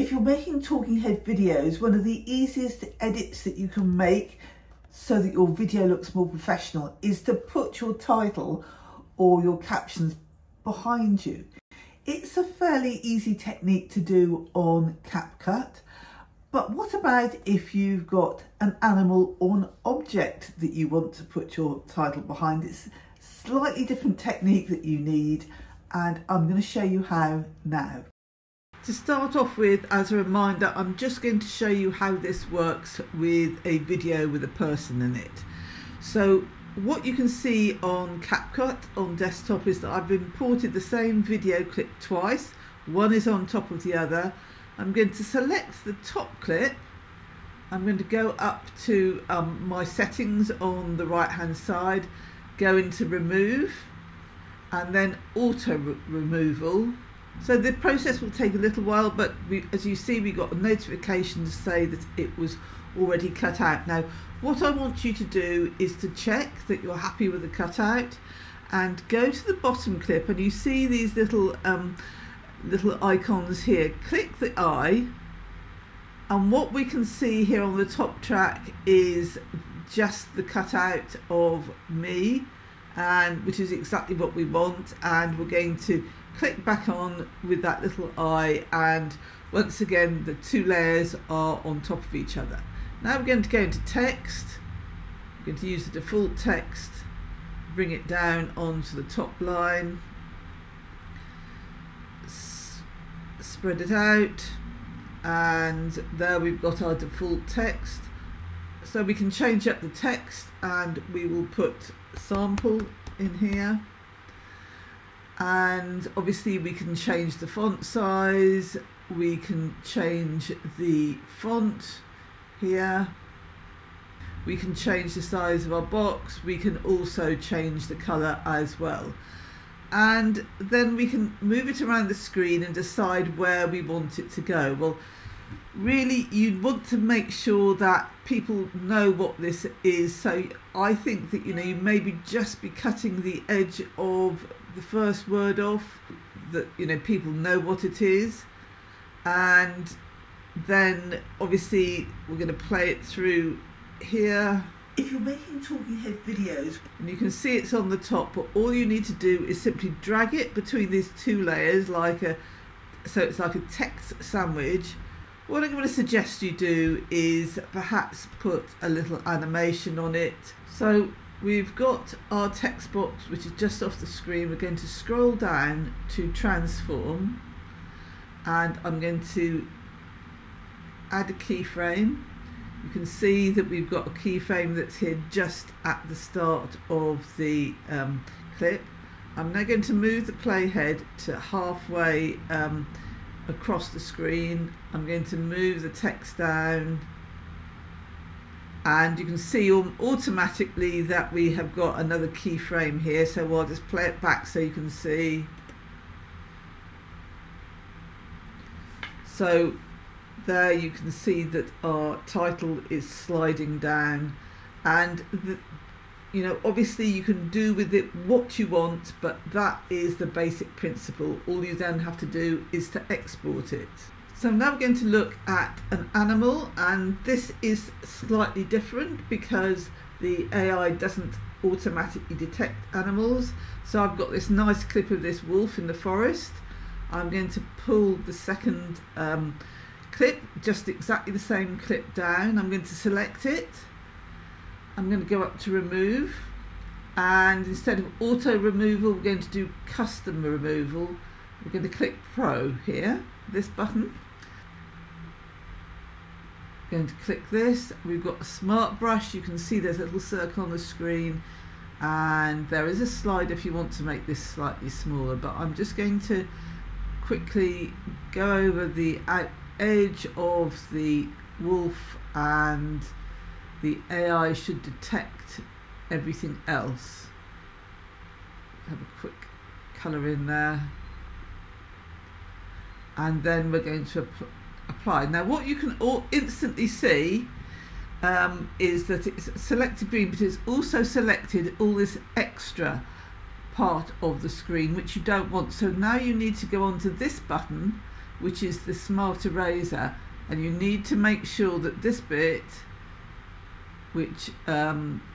If you're making talking head videos, one of the easiest edits that you can make so that your video looks more professional is to put your title or your captions behind you. It's a fairly easy technique to do on Capcut, but what about if you've got an animal or an object that you want to put your title behind? It's a slightly different technique that you need, and I'm going to show you how now. To start off with, as a reminder, I'm just going to show you how this works with a video with a person in it. So what you can see on Capcut on desktop is that I've imported the same video clip twice. One is on top of the other. I'm going to select the top clip. I'm going to go up to my settings on the right hand side, go into remove and then auto removal. So the process will take a little while, but as you see, we got a notification to say that it was already cut out. Now, what I want you to do is to check that you're happy with the cutout and go to the bottom clip, and you see these little icons here. Click the eye, and what we can see here on the top track is just the cutout of me, and which is exactly what we want. And we're going to click back on with that little eye, and once again the two layers are on top of each other. Now we're going to go into text. I'm going to use the default text, bring it down onto the top line, spread it out, and there we've got our default text. So we can change up the text, and we will put sample in here. And obviously we can change the font size, we can change the font here, we can change the size of our box, we can also change the colour as well. And then we can move it around the screen and decide where we want it to go. Well, really you'd want to make sure that people know what this is, so I think that you maybe just be cutting the edge of the first word off, that people know what it is. And then obviously we're going to play it through here. If you're making talking head videos, and you can see it's on the top, but all you need to do is simply drag it between these two layers so it's like a text sandwich. What I'm going to suggest you do is perhaps put a little animation on it. So we've got our text box, which is just off the screen. We're going to scroll down to transform, and I'm going to add a keyframe. You can see that we've got a keyframe that's here just at the start of the clip. I'm now going to move the playhead to halfway across the screen. I'm going to move the text down, and you can see automatically that we have got another keyframe here, so I'll just play it back so you can see. So there you can see that our title is sliding down, and obviously you can do with it what you want, but that is the basic principle. All you then have to do is to export it. So now we're going to look at an animal, and this is slightly different because the AI doesn't automatically detect animals. So I've got this nice clip of this wolf in the forest. I'm going to pull the second clip, just exactly the same clip down. I'm going to select it. I'm going to go up to remove, and instead of auto removal, we're going to do custom removal. We're going to click Pro here, this button. Going to click this. We've got a smart brush. You can see there's a little circle on the screen, and there is a slide if you want to make this slightly smaller, but I'm just going to quickly go over the edge of the wolf, and the AI should detect everything else. Have a quick colour in there, and then we're going to apply. Now what you can all instantly see is that it's selected green, but it's also selected all this extra part of the screen which you don't want. So now you need to go onto this button, which is the Smart Eraser, and you need to make sure that this bit, which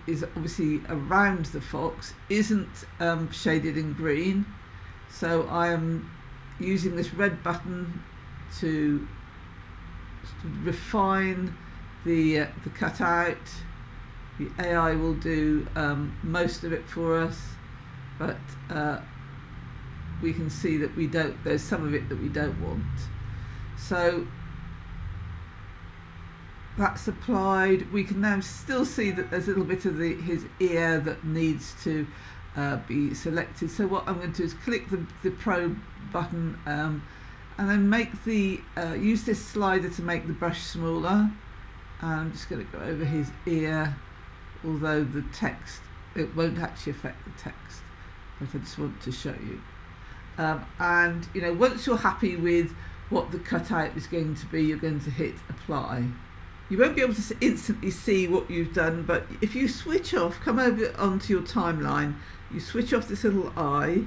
is obviously around the fox, isn't shaded in green. So I am using this red button to refine the cutout. The AI will do most of it for us, but we can see that there's some of it that we don't want. So that's applied. We can now still see that there's a little bit of his ear that needs to be selected. So what I'm going to do is click the Pro button and then make use this slider to make the brush smaller. And I'm just going to go over his ear, although the text, it won't actually affect the text, but I just want to show you. And you know, once you're happy with what the cutout is going to be, you're going to hit apply. You won't be able to instantly see what you've done, but if you switch off, come over onto your timeline, you switch off this little eye,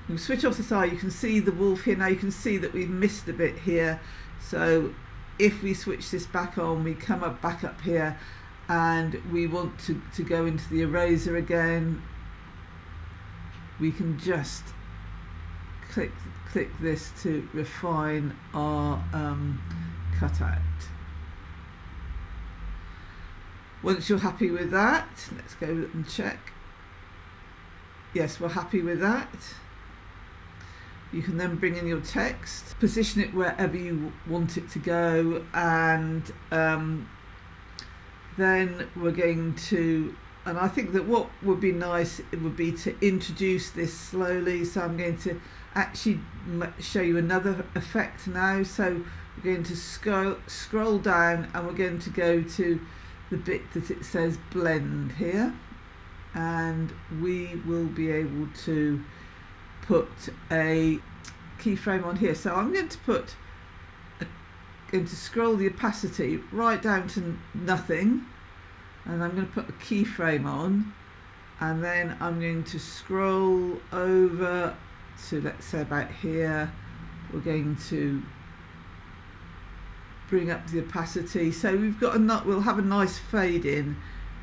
you switch off this eye, you can see the wolf here. Now you can see that we've missed a bit here. So if we switch this back on, we come back up here, and we want to go into the eraser again, we can just click this to refine our cutout. Once you're happy with that, let's go and check. Yes, we're happy with that. You can then bring in your text, position it wherever you want it to go, and then we're going to, and I think that what would be nice, it would be to introduce this slowly. So I'm going to actually show you another effect now. So we're going to scroll down, and we're going to go to the bit that it says blend here, and we will be able to put a keyframe on here. So I'm going to scroll the opacity right down to nothing, and I'm going to put a keyframe on, and then I'm going to scroll over to, let's say, about here. We're going to bring up the opacity, so we'll have a nice fade in,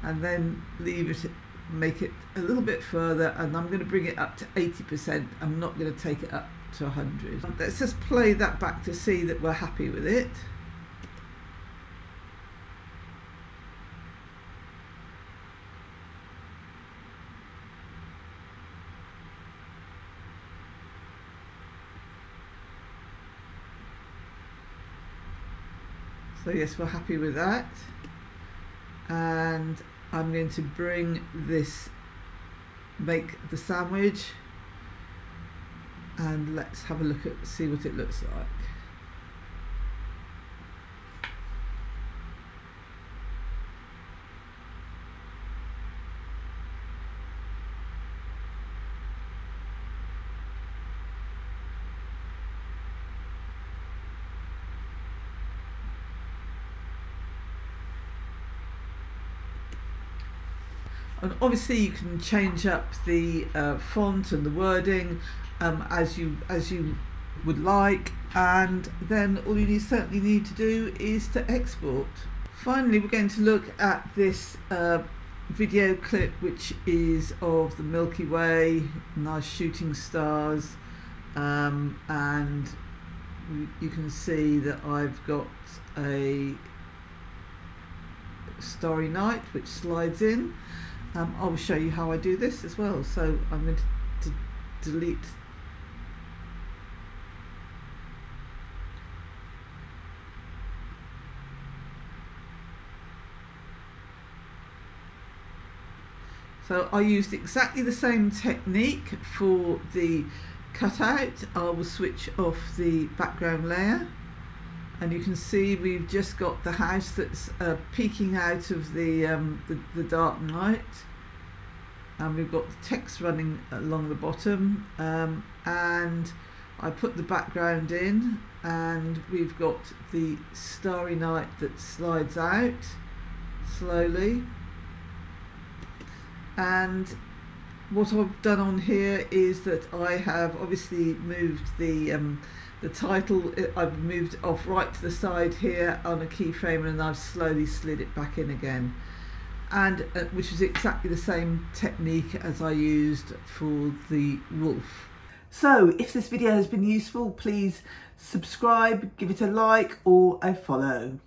and then leave it, make it a little bit further, and I'm going to bring it up to 80%. I'm not going to take it up to 100. Let's just play that back to see that we're happy with it. So yes, we're happy with that, and I'm going to bring this, make the sandwich, and let's have a look see what it looks like. And obviously you can change up the font and the wording as you would like, and then all you certainly need to do is to export. Finally, we're going to look at this video clip, which is of the Milky Way, nice shooting stars, and you can see that I've got a starry night which slides in. I will show you how I do this as well. So I'm going to delete So I used exactly the same technique for the cutout. I will switch off the background layer, and you can see we've just got the house that's peeking out of the dark night, and we've got the text running along the bottom, and I put the background in, and we've got the starry night that slides out slowly. And what I've done on here is that I have obviously moved the The title, I've moved off right to the side here on a keyframe, and I've slowly slid it back in again, and which is exactly the same technique as I used for the wolf. So if this video has been useful, please subscribe, give it a like or a follow.